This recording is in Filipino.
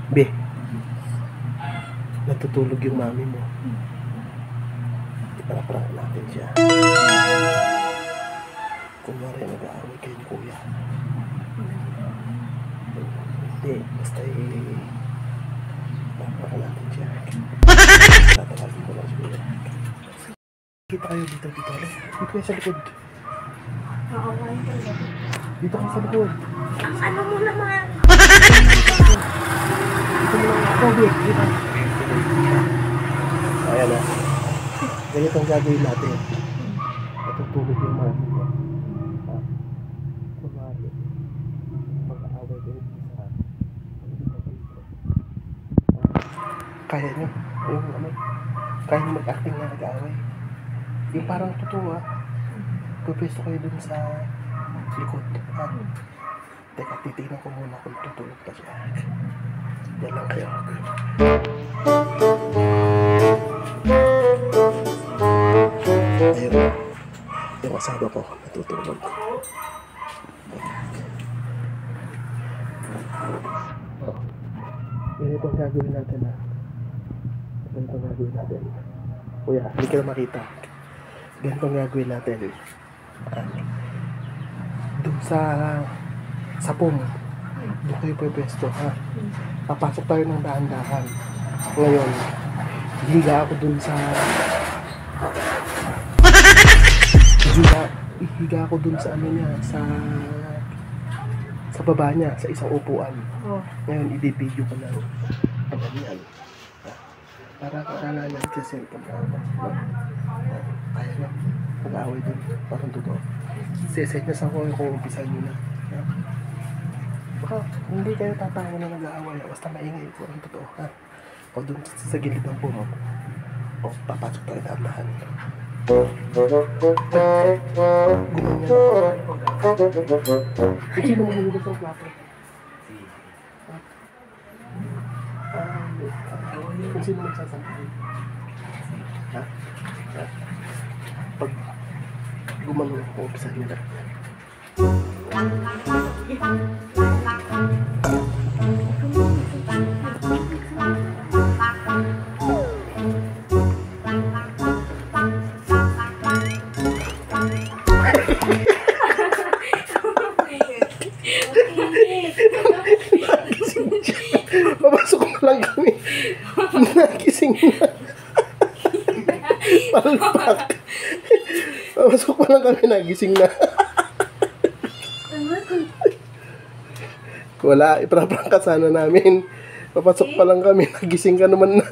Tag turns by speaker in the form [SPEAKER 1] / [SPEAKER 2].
[SPEAKER 1] Be, natutulog yung mami mo. Ipara-prank natin siya. Kunwari nag-aaway kayo ni kuya. Hindi, basta ipara-prank natin siya. Tatawagin ko lang siya. Kita kayo dito. Dito kayo sa likod. Dito kayo sa likod.
[SPEAKER 2] Ang ano mo naman?
[SPEAKER 1] Dito mo lang ako, Be. Dito. Ayan na. Ganito ang gagawin natin. Natutulog yung mami mo. Kunwari, mag-aaway kayo sa kaya nyo. Kaya nyo mag-acting na nag-aaway. Yung parang totoo pupwesto kayo dun sa likod. Teka, titignan ko muna kung tutulog pa siya. Yan lang kayo. Ayun na. Yung asawa ko natutulog. Ganito ang gagawin natin Ganito ang gagawin natin. Kuya, hindi ka na makita. Ganito ang gagawin natin. Doon sa POM. Doon kayo pwesto, Papasok tayo ng dahan-dahan. Ngayon, hihiga ako doon sa ano niya, sa baba niya, sa isang upuan. Ngayon, i-video ko lang. Ganyan. Para kakala niya sa cellphone na. Kaya na. Mag-aaway din. Parang totoo. Set na sa ko kung umpisa nyo na. Baka hindi kayo tatawa na nag-aaway. Basta maingay ko. Ang totoo. O doon sa gilid ng puno. O papasok tayo na amahan. Gumanyan ako. Sino mahuhugas ng plato? Kung sino magsasampay. Pag gumanon ako, umpisa nyo na. Papasok ko lang kami. Nagising na. Palpak. Papasok pa lang kami, nagising na. Wala, ipraprank ka sana namin. Papasok pa lang kami, nagising ka naman na.